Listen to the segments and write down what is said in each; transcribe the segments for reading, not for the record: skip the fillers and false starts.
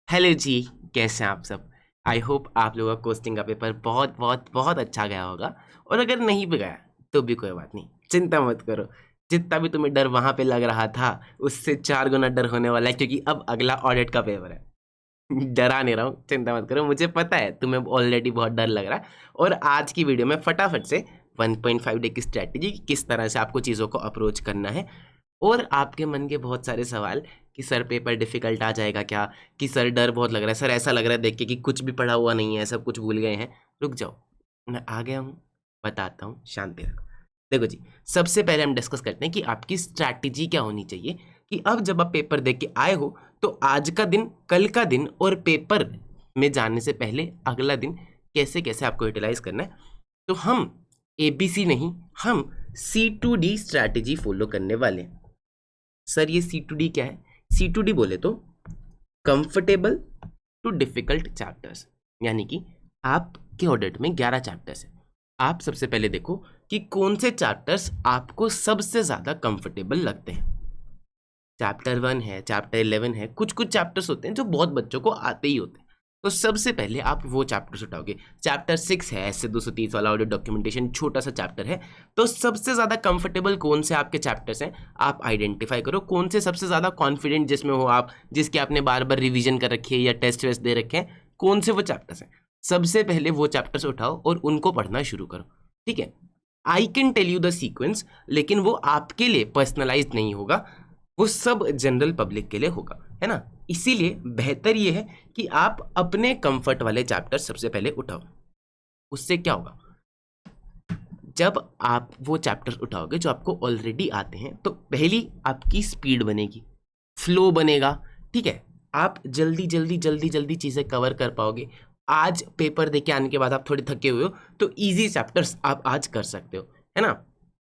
Hello जी। कैसे हैं आप सब। आई होप आप लोगों का कोस्टिंग का पेपर बहुत बहुत बहुत अच्छा गया होगा। और अगर नहीं भी गया तो भी कोई बात नहीं, चिंता मत करो। जितना भी तुम्हें डर वहां पे लग रहा था उससे 4 गुना डर होने वाला है, क्योंकि अब अगला ऑडिट का पेपर है। डरा नहीं रहा हूँ, चिंता मत करो। मुझे पता है तुम्हें ऑलरेडी बहुत डर लग रहा है। और आज की वीडियो में फटाफट से 1.5 डे की स्ट्रैटेजी, किस तरह से आपको चीज़ों को अप्रोच करना है, और आपके मन के बहुत सारे सवाल कि सर पेपर डिफिकल्ट आ जाएगा क्या, कि सर डर बहुत लग रहा है, सर ऐसा लग रहा है देख के कि कुछ भी पढ़ा हुआ नहीं है, सब कुछ भूल गए हैं। रुक जाओ, मैं आ गया हूँ, बताता हूँ, शांति रखो। देखो जी, सबसे पहले हम डिस्कस करते हैं कि आपकी स्ट्रैटेजी क्या होनी चाहिए। कि अब जब आप पेपर दे के आए हो तो आज का दिन, कल का दिन और पेपर में जाने से पहले अगला दिन कैसे कैसे आपको यूटिलाइज करना है। तो हम ABC नहीं, हम C2D स्ट्रैटेजी फॉलो करने वाले हैं। सर ये C2D क्या है? C2D बोले तो कंफर्टेबल टू डिफिकल्ट चैप्टर्स, यानी कि आपके ऑडिट में 11 चैप्टर्स हैं। आप सबसे पहले देखो कि कौन से चैप्टर्स आपको सबसे ज़्यादा कंफर्टेबल लगते हैं। चैप्टर 1 है, चैप्टर 11 है, कुछ कुछ चैप्टर्स होते हैं जो बहुत बच्चों को आते ही होते हैं। तो सबसे पहले आप वो चैप्टर्स उठाओगे। चैप्टर 6 है, ऐसे 230 वाला ऑडियो डॉक्यूमेंटेशन, छोटा सा चैप्टर है। तो सबसे ज़्यादा कंफर्टेबल कौन से आपके चैप्टर्स हैं, आप आइडेंटिफाई करो। कौन से सबसे ज़्यादा कॉन्फिडेंट जिसमें हो आप, जिसके आपने बार बार रिविजन कर रखी है या टेस्ट वेस्ट दे रखे हैं, कौन से वो चैप्टर्स हैं। सबसे पहले वो चैप्टर्स उठाओ और उनको पढ़ना शुरू करो। ठीक है, I can tell you the sequence, लेकिन वो आपके लिए पर्सनलाइज नहीं होगा, वो सब जनरल पब्लिक के लिए होगा, है ना। इसीलिए बेहतर ये है कि आप अपने कंफर्ट वाले चैप्टर सबसे पहले उठाओ। उससे क्या होगा, जब आप वो चैप्टर्स उठाओगे जो आपको ऑलरेडी आते हैं, तो पहली आपकी स्पीड बनेगी, फ्लो बनेगा। ठीक है, आप जल्दी जल्दी जल्दी जल्दी चीज़ें कवर कर पाओगे। आज पेपर देके आने के बाद आप थोड़े थके हुए हो तो इजी चैप्टर्स आप आज कर सकते हो, है ना।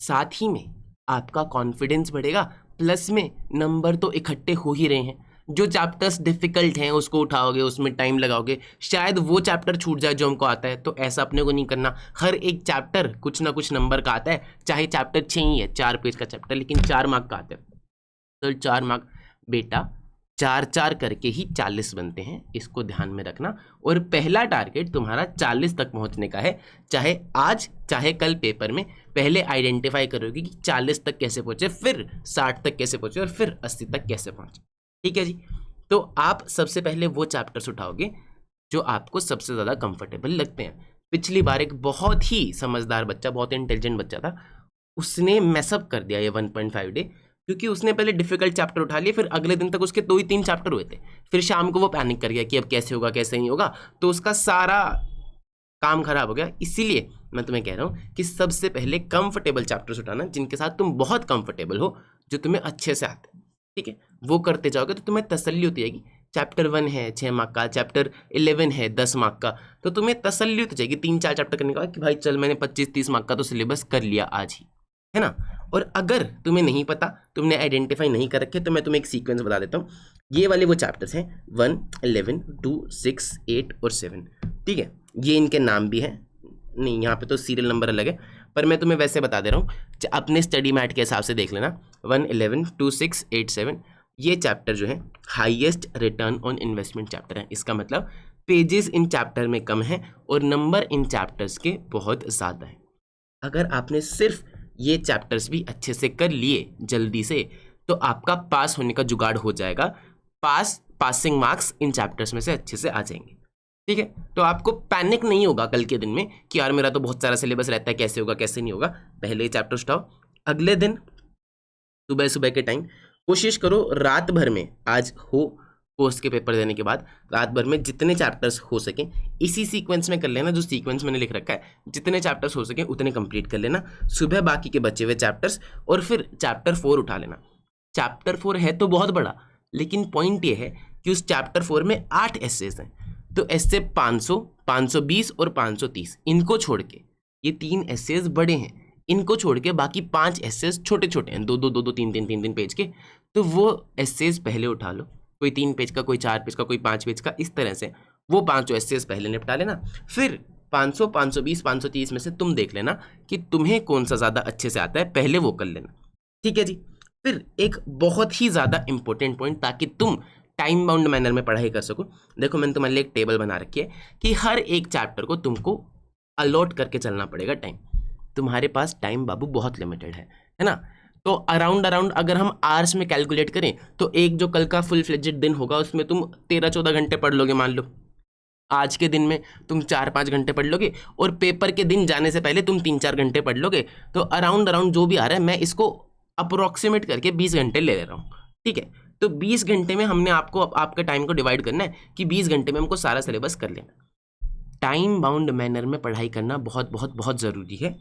साथ ही में आपका कॉन्फिडेंस बढ़ेगा, प्लस में नंबर तो इकट्ठे हो ही रहे हैं। जो चैप्टर्स डिफिकल्ट हैं उसको उठाओगे, उसमें टाइम लगाओगे, शायद वो चैप्टर छूट जाए जो हमको आता है। तो ऐसा अपने को नहीं करना। हर एक चैप्टर कुछ ना कुछ नंबर का आता है, चाहे चैप्टर 6 ही है, 4 पेज का चैप्टर, लेकिन 4 मार्क का आता है। तो 4 मार्क बेटा, 4 4 करके ही 40 बनते हैं, इसको ध्यान में रखना। और पहला टारगेट तुम्हारा 40 तक पहुंचने का है, चाहे आज चाहे कल पेपर में। पहले आइडेंटिफाई करोगे कि 40 तक कैसे पहुंचे, फिर 60 तक कैसे पहुंचे, और फिर 80 तक कैसे पहुंचे। ठीक है जी, तो आप सबसे पहले वो चैप्टर्स उठाओगे जो आपको सबसे ज़्यादा कंफर्टेबल लगते हैं। पिछली बार एक बहुत ही समझदार बच्चा, बहुत इंटेलिजेंट बच्चा था, उसने मैसअप कर दिया ये 1.5 डे, क्योंकि उसने पहले डिफिकल्ट चैप्टर उठा लिए, फिर अगले दिन तक उसके 2 ही 3 चैप्टर हुए थे। फिर शाम को वो पैनिक कर गया कि अब कैसे होगा कैसे नहीं होगा, तो उसका सारा काम खराब हो गया। इसीलिए मैं तुम्हें कह रहा हूँ कि सबसे पहले कंफर्टेबल चैप्टर्स उठाना, जिनके साथ तुम बहुत कंफर्टेबल हो, जो तुम्हें अच्छे से आते हैं। ठीक है, वो करते जाओगे तो तुम्हें तसल्ली होती जाएगी। चैप्टर 1 है 6 मार्क का, चैप्टर 11 है 10 मार्क का, तो तुम्हें तसल्ली होती जाएगी 3 4 चैप्टर करने का कि भाई चल मैंने 25 30 मार्क का तो सिलेबस कर लिया आज ही, है ना। और अगर तुम्हें नहीं पता, तुमने आइडेंटिफाई नहीं कर रखे, तो मैं तुम्हें एक सीक्वेंस बता देता हूँ। ये वाले वो चैप्टर्स हैं 1 11 2 6 8 और 7। ठीक है, ये इनके नाम भी हैं, नहीं यहाँ पे तो सीरियल नंबर अलग है, पर मैं तुम्हें वैसे बता दे रहा हूँ, अपने स्टडी मैट के हिसाब से देख लेना। 1 11 2 6 8 7 ये चैप्टर जो है highest return on investment chapter है। इसका मतलब पेजेस इन चैप्टर में कम है और नंबर इन चैप्टर्स के बहुत ज़्यादा है। अगर आपने सिर्फ ये चैप्टर्स भी अच्छे से कर लिए जल्दी से, तो आपका पास होने का जुगाड़ हो जाएगा। पासिंग मार्क्स इन चैप्टर्स में से अच्छे से आ जाएंगे। ठीक है, तो आपको पैनिक नहीं होगा कल के दिन में कि यार मेरा तो बहुत सारा सिलेबस रहता है, कैसे होगा कैसे नहीं होगा। पहले चैप्टर उठाओ, अगले दिन सुबह सुबह के टाइम कोशिश करो रात भर में, आज हो पोस्ट के पेपर देने के बाद रात भर में जितने चैप्टर्स हो सकें इसी सीक्वेंस में कर लेना, जो सीक्वेंस मैंने लिख रखा है। जितने चैप्टर्स हो सकें उतने कंप्लीट कर लेना, सुबह बाकी के बचे हुए चैप्टर्स, और फिर चैप्टर 4 उठा लेना। चैप्टर 4 है तो बहुत बड़ा, लेकिन पॉइंट ये है कि उस चैप्टर 4 में 8 एसेज हैं। तो ऐसे 500 520 और 530, इनको छोड़ के ये 3 एसेज बड़े हैं, इनको छोड़ के बाकी 5 एसेज छोटे छोटे हैं, 2 2 2 2 3 3 3 3 पेज के। तो वो एसेज पहले उठा लो, कोई 3 पेज का, कोई 4 पेज का, कोई 5 पेज का, इस तरह से वो 5 एसेज पहले निपटा लेना। फिर 500 520 530 में से तुम देख लेना कि तुम्हें कौन सा ज़्यादा अच्छे से आता है, पहले वो कर लेना। ठीक है जी। फिर एक बहुत ही ज़्यादा इंपॉर्टेंट पॉइंट, ताकि तुम टाइम बाउंड मैनर में पढ़ाई कर सको। देखो मैंने तुम्हारे लिए एक टेबल बना रखी है कि हर एक चैप्टर को तुमको अलॉट करके चलना पड़ेगा टाइम। तुम्हारे पास टाइम बाबू बहुत लिमिटेड है ना। तो अराउंड अगर हम आवर्स में कैलकुलेट करें तो एक जो कल का फुल फ्लेजेड दिन होगा उसमें तुम 13-14 घंटे पढ़ लोगे मान लो। आज के दिन में तुम 4-5 घंटे पढ़ लोगे और पेपर के दिन जाने से पहले तुम 3-4 घंटे पढ़ लोगे। तो अराउंड जो भी आ रहा है मैं इसको अप्रोक्सीमेट करके 20 घंटे ले रहा हूँ, ठीक है। तो 20 घंटे में हमने आपको आपके टाइम को डिवाइड करना है कि 20 घंटे में हमको सारा सिलेबस कर लेना। टाइम बाउंड मैनर में पढ़ाई करना बहुत बहुत बहुत ज़रूरी है।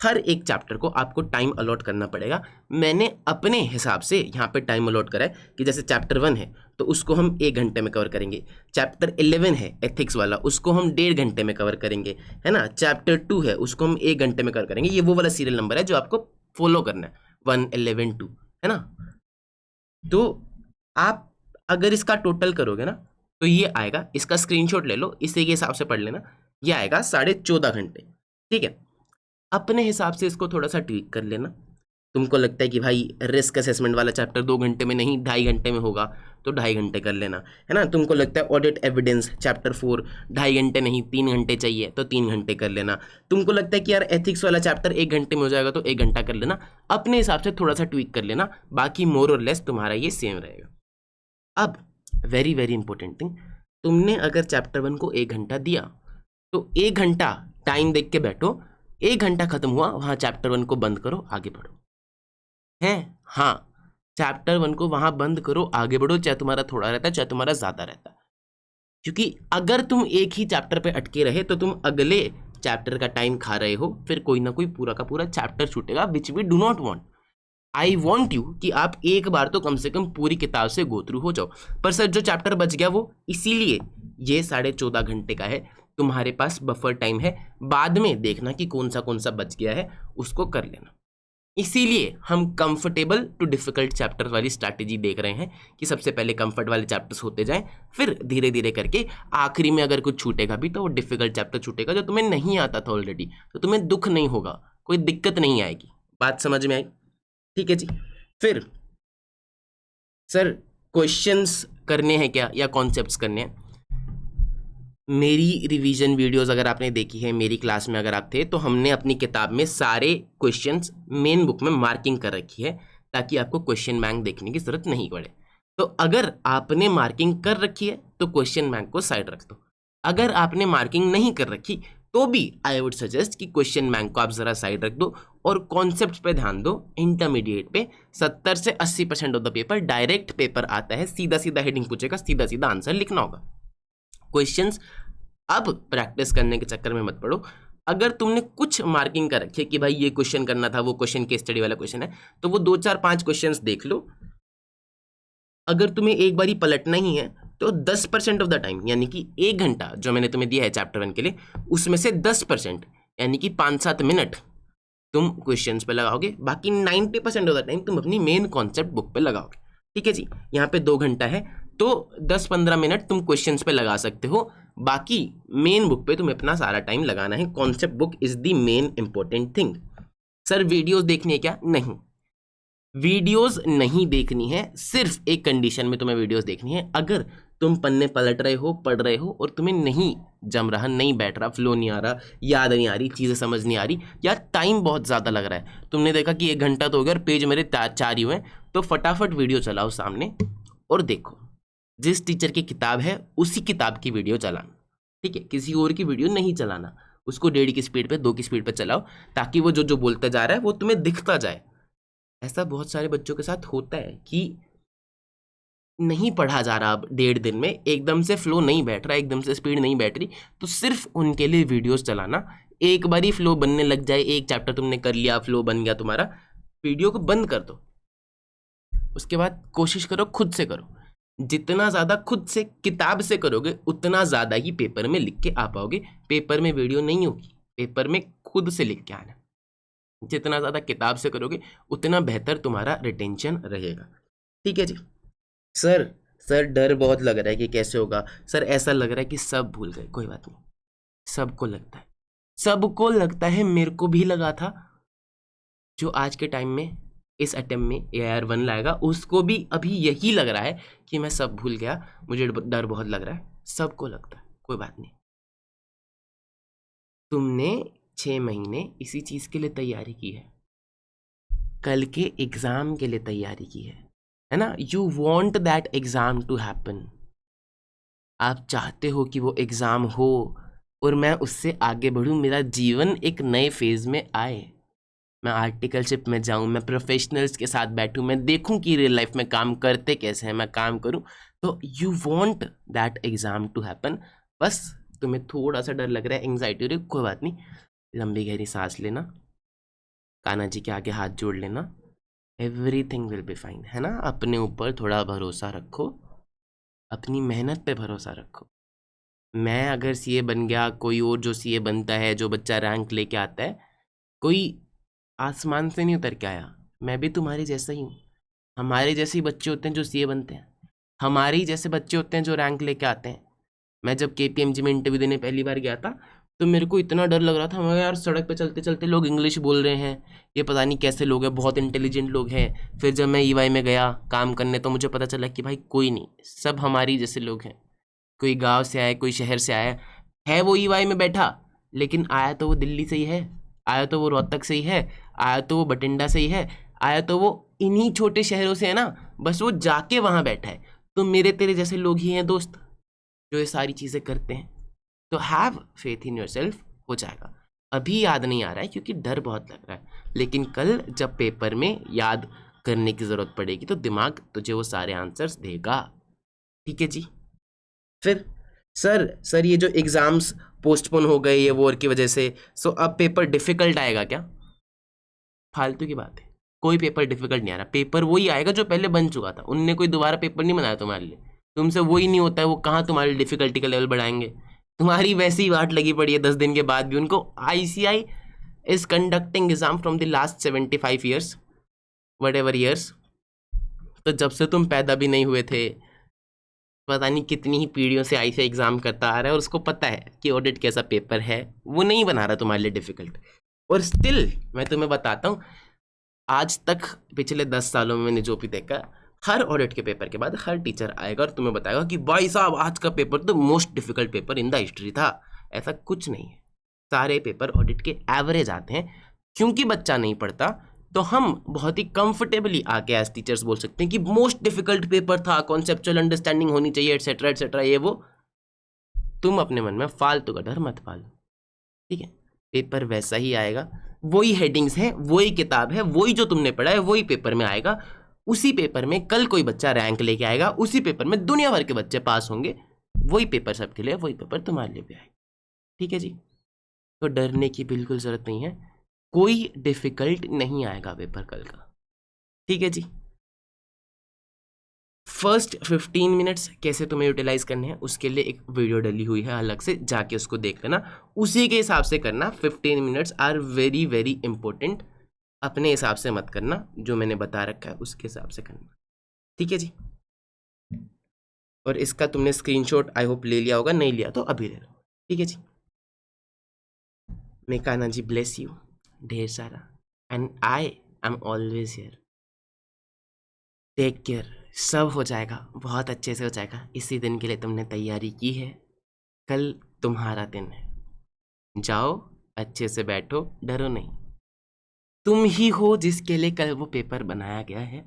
हर एक चैप्टर को आपको टाइम अलॉट करना पड़ेगा। मैंने अपने हिसाब से यहाँ पे टाइम अलॉट करा है कि जैसे चैप्टर 1 है तो उसको हम 1 घंटे में कवर करेंगे। चैप्टर 11 है एथिक्स वाला, उसको हम 1.5 घंटे में कवर करेंगे, है ना। चैप्टर 2 है उसको हम 1 घंटे में कवर करेंगे। ये वो वाला सीरियल नंबर है जो आपको फॉलो करना है, 1, 11, 2, है ना। तो आप अगर इसका टोटल करोगे ना तो ये आएगा, इसका स्क्रीनशॉट ले लो, इसी के हिसाब से पढ़ लेना, ये आएगा 14.5 घंटे, ठीक है। अपने हिसाब से इसको थोड़ा सा ट्वीक कर लेना। तुमको लगता है कि भाई रिस्क असेसमेंट वाला चैप्टर 2 घंटे में नहीं 2.5 घंटे में होगा तो 2.5 घंटे कर लेना, है ना। तुमको लगता है ऑडिट एविडेंस चैप्टर 4 2.5 घंटे नहीं 3 घंटे चाहिए तो 3 घंटे कर लेना। तुमको लगता है कि यार एथिक्स वाला चैप्टर 1 घंटे में हो जाएगा तो 1 घंटा कर लेना। अपने हिसाब से थोड़ा सा ट्वीक कर लेना, बाकी मोर और लेस तुम्हारा ये सेम रहेगा। अब वेरी वेरी इंपॉर्टेंट थिंग, तुमने अगर चैप्टर 1 को 1 घंटा दिया तो 1 घंटा टाइम देख के बैठो, 1 घंटा खत्म हुआ वहां चैप्टर 1 को बंद करो, आगे बढ़ो, है। हाँ, चैप्टर 1 को वहां बंद करो, आगे बढ़ो, चाहे तुम्हारा थोड़ा रहता है चाहे तुम्हारा ज्यादा रहता है। क्योंकि अगर तुम एक ही चैप्टर पे अटके रहे तो तुम अगले चैप्टर का टाइम खा रहे हो, फिर कोई ना कोई पूरा का पूरा चैप्टर छूटेगा, which we do not want. I want you कि आप एक बार तो कम से कम पूरी किताब से गो थ्रू हो जाओ। पर सर जो चैप्टर बच गया वो इसीलिए ये 14.5 घंटे का है, तुम्हारे पास बफर टाइम है, बाद में देखना कि कौन सा बच गया है उसको कर लेना। इसीलिए हम कंफर्टेबल टू डिफिकल्ट चैप्टर वाली स्ट्रैटेजी देख रहे हैं कि सबसे पहले कंफर्ट वाले चैप्टर्स होते जाएं, फिर धीरे धीरे करके आखिरी में अगर कुछ छूटेगा भी तो वो डिफिकल्ट चैप्टर छूटेगा जो तुम्हें नहीं आता था ऑलरेडी, तो तुम्हें दुख नहीं होगा, कोई दिक्कत नहीं आएगी। बात समझ में आई? ठीक है जी। फिर सर क्वेश्चंस करने हैं क्या या कॉन्सेप्ट्स करने हैं? मेरी रिवीजन वीडियोस अगर आपने देखी है, मेरी क्लास में अगर आप थे तो हमने अपनी किताब में सारे क्वेश्चंस मेन बुक में मार्किंग कर रखी है ताकि आपको क्वेश्चन बैंक देखने की जरूरत नहीं पड़े। तो अगर आपने मार्किंग कर रखी है तो क्वेश्चन बैंक को साइड रख दो, अगर आपने मार्किंग नहीं कर रखी तो भी आई वुड सजेस्ट कि क्वेश्चन बैंक को आप जरा साइड रख दो और कॉन्सेप्ट पे ध्यान दो। इंटरमीडिएट पे 70 से 80% of the paper direct paper आता है, सीधा सीधा हेडिंग पूछेगा, सीधा सीधा आंसर लिखना होगा। क्वेश्चंस अब प्रैक्टिस करने के चक्कर में मत पड़ो। अगर तुमने कुछ मार्किंग कर रखी है कि भाई ये क्वेश्चन करना था, वो क्वेश्चन केस स्टडी वाला क्वेश्चन है, तो वो 2, 4, 5 क्वेश्चंस देख लो। अगर तुम्हें एक बारी पलटना ही है तो 10% ऑफ द टाइम यानी कि 1 घंटा जो मैंने तुम्हें दिया है चैप्टर 1 के लिए, उसमें से 10% यानी कि 5-7 मिनट तुम क्वेश्चंस पे लगाओगे, बाकी 90% ऑफ द टाइम तुम अपनी मेन कॉन्सेप्ट बुक पे लगाओगे। ठीक है जी। यहाँ पे 2 घंटा है तो 10-15 मिनट तुम क्वेश्चंस पे लगा सकते हो, बाकी मेन बुक पे तुम्हें अपना सारा टाइम लगाना है। Concept book is the main important thing. Sir videos देखनी है क्या? नहीं, वीडियोस नहीं देखनी है, सिर्फ एक कंडीशन में तुम्हें वीडियोस देखनी है। अगर तुम पन्ने पलट रहे हो, पढ़ रहे हो और तुम्हें नहीं जम रहा, नहीं बैठ रहा, फ्लो नहीं आ रहा, याद नहीं आ रही, चीज़ें समझ नहीं आ रही, या टाइम बहुत ज़्यादा लग रहा है, तुमने देखा कि 1 घंटा तो हो गया और पेज मेरे 4 ही हुए, तो फटाफट वीडियो चलाओ सामने और देखो। जिस टीचर की किताब है उसी किताब की वीडियो चलाना, ठीक है, किसी और की वीडियो नहीं चलाना। उसको 1.5 की स्पीड पे, 2 की स्पीड पे चलाओ ताकि वो जो बोलता जा रहा है वो तुम्हें दिखता जाए। ऐसा बहुत सारे बच्चों के साथ होता है कि नहीं पढ़ा जा रहा, अब 1.5 दिन में एकदम से फ्लो नहीं बैठ रहा, एकदम से स्पीड नहीं बैठ रही, तो सिर्फ उनके लिए वीडियोस चलाना। एक बार ही फ्लो बनने लग जाए, एक चैप्टर तुमने कर लिया, फ्लो बन गया तुम्हारा, वीडियो को बंद कर दो। उसके बाद कोशिश करो खुद से करो। जितना ज़्यादा खुद से किताब से करोगे उतना ज़्यादा ही पेपर में लिख के आ पाओगे। पेपर में वीडियो नहीं होगी, पेपर में खुद से लिख के आना। जितना ज़्यादा किताब से करोगे उतना बेहतर तुम्हारा रिटेंशन रहेगा। ठीक है जी। सर डर बहुत लग रहा है कि कैसे होगा। सर ऐसा लग रहा है कि सब भूल गए। कोई बात नहीं, सबको लगता है, मेरे को भी लगा था। जो आज के टाइम में इस अटेम्प्ट में AIR 1 लाएगा, उसको भी अभी यही लग रहा है कि मैं सब भूल गया, मुझे डर बहुत लग रहा है, सबको लगता है, कोई बात नहीं। तुमने 6 महीने इसी चीज़ के लिए तैयारी की है, कल के एग्ज़ाम के लिए तैयारी की है ना। You want that exam to happen, आप चाहते हो कि वो एग्ज़ाम हो और मैं उससे आगे बढ़ूँ, मेरा जीवन एक नए फेज़ में आए, मैं आर्टिकलशिप में जाऊँ, मैं प्रोफेशनल्स के साथ बैठूँ, मैं देखूँ कि रियल लाइफ में काम करते कैसे हैं, मैं काम करूँ। तो you want that exam to happen, बस तुम्हें थोड़ा सा डर लग रहा है, एंग्जाइटी हो रही है, कोई बात नहीं, लंबी गहरी सांस लेना, कान्हा जी के आगे हाथ जोड़ लेना, एवरीथिंग विल बी फाइन, है ना। अपने ऊपर थोड़ा भरोसा रखो, अपनी मेहनत पे भरोसा रखो। मैं अगर सीए बन गया, कोई और जो सीए बनता है, जो बच्चा रैंक लेके आता है, कोई आसमान से नहीं उतर के आया, मैं भी तुम्हारे जैसा ही हूँ। हमारे जैसे ही बच्चे होते हैं जो सीए बनते हैं, हमारे ही जैसे बच्चे होते हैं जो रैंक लेके आते हैं। मैं जब KPMG में इंटरव्यू देने पहली बार गया था, तो मेरे को इतना डर लग रहा था, मैं यार सड़क पे चलते चलते लोग इंग्लिश बोल रहे हैं, ये पता नहीं कैसे लोग हैं, बहुत इंटेलिजेंट लोग हैं। फिर जब मैं EY में गया काम करने, तो मुझे पता चला कि भाई कोई नहीं, सब हमारी जैसे लोग हैं। कोई गांव से आया, कोई शहर से आया है, वो EY में बैठा, लेकिन आया तो वो दिल्ली से ही है, आया तो वो रोहतक से ही है, आया तो वो बठिंडा से ही है, आया तो वो इन्हीं छोटे शहरों से है ना, बस वो जाके वहाँ बैठा है। तो मेरे तेरे जैसे लोग ही हैं दोस्त, जो ये सारी चीज़ें करते हैं। तो हैव फेथ इन योरसेल्फ, हो जाएगा। अभी याद नहीं आ रहा है क्योंकि डर बहुत लग रहा है, लेकिन कल जब पेपर में याद करने की ज़रूरत पड़ेगी तो दिमाग तुझे वो सारे आंसर्स देगा। ठीक है जी। फिर सर ये जो एग्ज़ाम्स पोस्टपोन हो गए ये वॉर की वजह से, सो अब पेपर डिफ़िकल्ट आएगा क्या? फालतू की बात है, कोई पेपर डिफ़िकल्ट नहीं आ रहा, पेपर वही आएगा जो पहले बन चुका था। उनने कोई दोबारा पेपर नहीं बनाया तुम्हारे लिए, तुमसे वही नहीं होता है, वो कहाँ तुम्हारी डिफ़िकल्टी का लेवल बढ़ाएंगे। तुम्हारी वैसी ही वाट लगी पड़ी है 10 दिन के बाद भी उनको। ICI is conducting exam from the last 75 years, what ever years. तो जब से तुम पैदा भी नहीं हुए थे, पता नहीं कितनी ही पीढ़ियों से ICI एग्ज़ाम करता आ रहा है, और उसको पता है कि ऑडिट कैसा पेपर है, वो नहीं बना रहा तुम्हारे लिए डिफ़िकल्ट। और स्टिल मैं तुम्हें बताता हूँ, आज तक पिछले 10 सालों में मैंने जो भी देखा, हर ऑडिट के पेपर के बाद हर टीचर आएगा और तुम्हें बताएगा कि भाई साहब आज का पेपर तो most difficult paper in the history था। ऐसा कुछ नहीं है, सारे पेपर ऑडिट के एवरेज आते हैं। क्योंकि बच्चा नहीं पढ़ता, तो हम बहुत ही कंफर्टेबली आके एज टीचर्स बोल सकते हैं कि मोस्ट डिफिकल्ट पेपर था, कॉन्सेप्चुअल अंडरस्टैंडिंग होनी चाहिए, एटसेट्रा एटसेट्रा, ये वो। तुम अपने मन में फालतू का डर मत पालो, ठीक है। पेपर वैसा ही आएगा, वही हेडिंग्स हैं, वही किताब है, वही जो तुमने पढ़ा है वही पेपर में आएगा। उसी पेपर में कल कोई बच्चा रैंक लेके आएगा, उसी पेपर में दुनिया भर के बच्चे पास होंगे। वही पेपर सबके लिए, वही पेपर तुम्हारे लिए भी आएगा। ठीक है जी। तो डरने की बिल्कुल ज़रूरत नहीं है, कोई डिफ़िकल्ट नहीं आएगा पेपर कल का। ठीक है जी। फर्स्ट 15 मिनट्स कैसे तुम्हें यूटिलाइज करने हैं उसके लिए एक वीडियो डली हुई है अलग से, जाके उसको देख लेना, उसी के हिसाब से करना। 15 minutes are very very important, अपने हिसाब से मत करना, जो मैंने बता रखा है उसके हिसाब से करना। ठीक है जी। और इसका तुमने स्क्रीनशॉट आई होप ले लिया होगा, नहीं लिया तो अभी ले लो। ठीक है जी। May Kanha ji bless you ढेर सारा, and I am always here. Take care, सब हो जाएगा, बहुत अच्छे से हो जाएगा। इसी दिन के लिए तुमने तैयारी की है, कल तुम्हारा दिन है। जाओ, अच्छे से बैठो, डरो नहीं। तुम ही हो जिसके लिए कल वो पेपर बनाया गया है।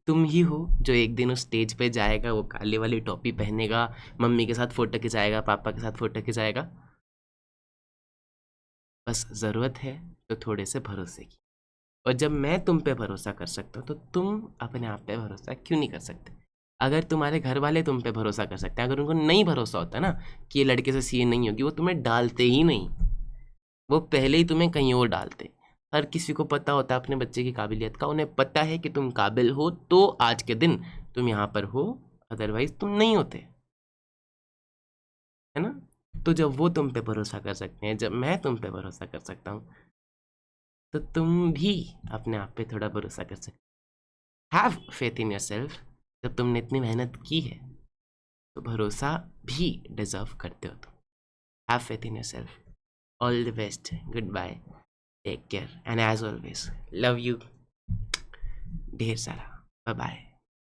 तुम ही हो जो एक दिन उस स्टेज पे जाएगा, वो काले वाली टोपी पहनेगा, मम्मी के साथ फोटो खिंचाएगा, पापा के साथ फोटो खिंचाएगा। बस ज़रूरत है तो थोड़े से भरोसे की। और जब मैं तुम पे भरोसा कर सकता हूँ, तो तुम अपने आप पे भरोसा क्यों नहीं कर सकते? अगर तुम्हारे घर वाले तुम पे भरोसा कर सकते हैं, अगर उनको नहीं भरोसा होता ना कि ये लड़के से सीए नहीं होगी, वो तुम्हें डालते ही नहीं, वो पहले ही तुम्हें कहीं और डालते। हर किसी को पता होता है अपने बच्चे की काबिलियत का, उन्हें पता है कि तुम काबिल हो तो आज के दिन तुम यहाँ पर हो, अदरवाइज तुम नहीं होते, है ना। तो जब वो तुम पे भरोसा कर सकते हैं, जब मैं तुम पे भरोसा कर सकता हूँ, तो तुम भी अपने आप पे थोड़ा भरोसा कर सकते। Have faith in yourself. जब तुमने इतनी मेहनत की है तो भरोसा भी डिजर्व करते हो तुम। Have faith in yourself. All the best, good bye, take care, and as always love you. ढेर सारा। Bye bye.